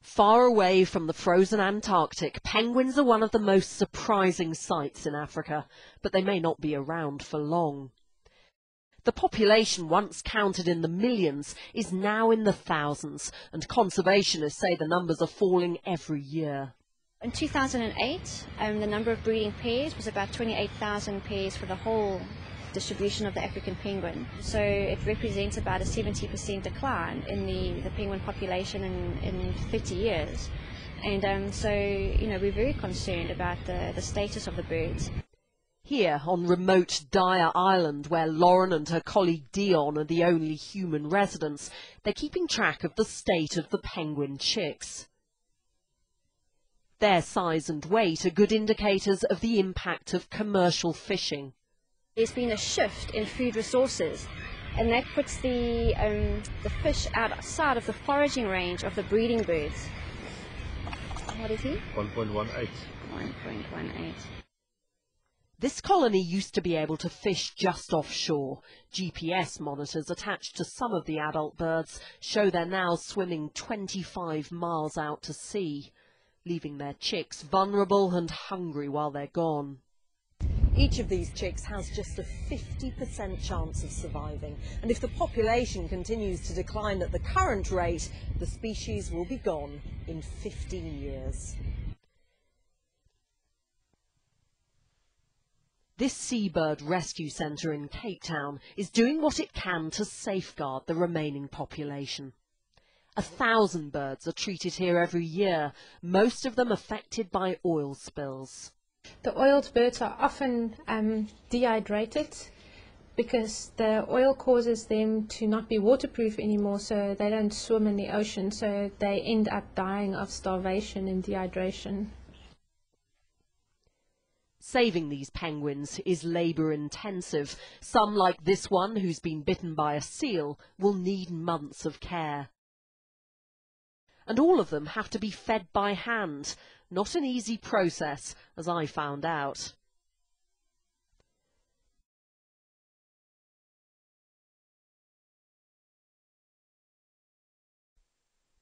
Far away from the frozen Antarctic, penguins are one of the most surprising sights in Africa, but they may not be around for long. The population, once counted in the millions, is now in the thousands, and conservationists say the numbers are falling every year. In 2008, the number of breeding pairs was about 28,000 pairs for the whole distribution of the African penguin. So it represents about a 70% decline in the penguin population in 30 years. And so, we're very concerned about the status of the birds. Here on remote Dyer Island, where Lauren and her colleague Dion are the only human residents, they're keeping track of the state of the penguin chicks. Their size and weight are good indicators of the impact of commercial fishing. There's been a shift in food resources, and that puts the fish outside of the foraging range of the breeding birds. What is he? 1.18. 1.18. This colony used to be able to fish just offshore. GPS monitors attached to some of the adult birds show they're now swimming 25 miles out to sea, leaving their chicks vulnerable and hungry while they're gone. Each of these chicks has just a 50% chance of surviving, and if the population continues to decline at the current rate, the species will be gone in 15 years. This seabird rescue centre in Cape Town is doing what it can to safeguard the remaining population. 1,000 birds are treated here every year, most of them affected by oil spills. The oiled birds are often dehydrated because the oil causes them to not be waterproof anymore, so they don't swim in the ocean, so they end up dying of starvation and dehydration. Saving these penguins is labour-intensive. Some, like this one who's been bitten by a seal, will need months of care. And all of them have to be fed by hand. Not an easy process, as I found out.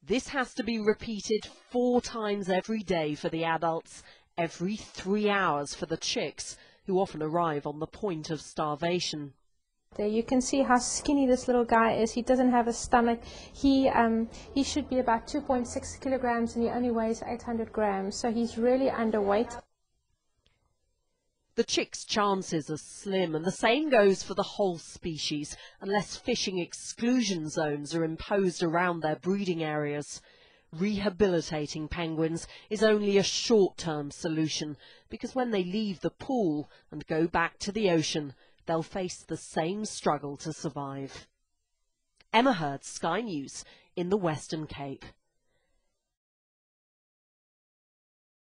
This has to be repeated 4 times every day for the adults, every 3 hours for the chicks, who often arrive on the point of starvation. There you can see how skinny this little guy is. He doesn't have a stomach. He should be about 2.6 kilograms and he only weighs 800 grams, so he's really underweight. The chicks' chances are slim, and the same goes for the whole species, unless fishing exclusion zones are imposed around their breeding areas. Rehabilitating penguins is only a short-term solution, because when they leave the pool and go back to the ocean, they'll face the same struggle to survive. Hurd, Sky News, in the Western Cape.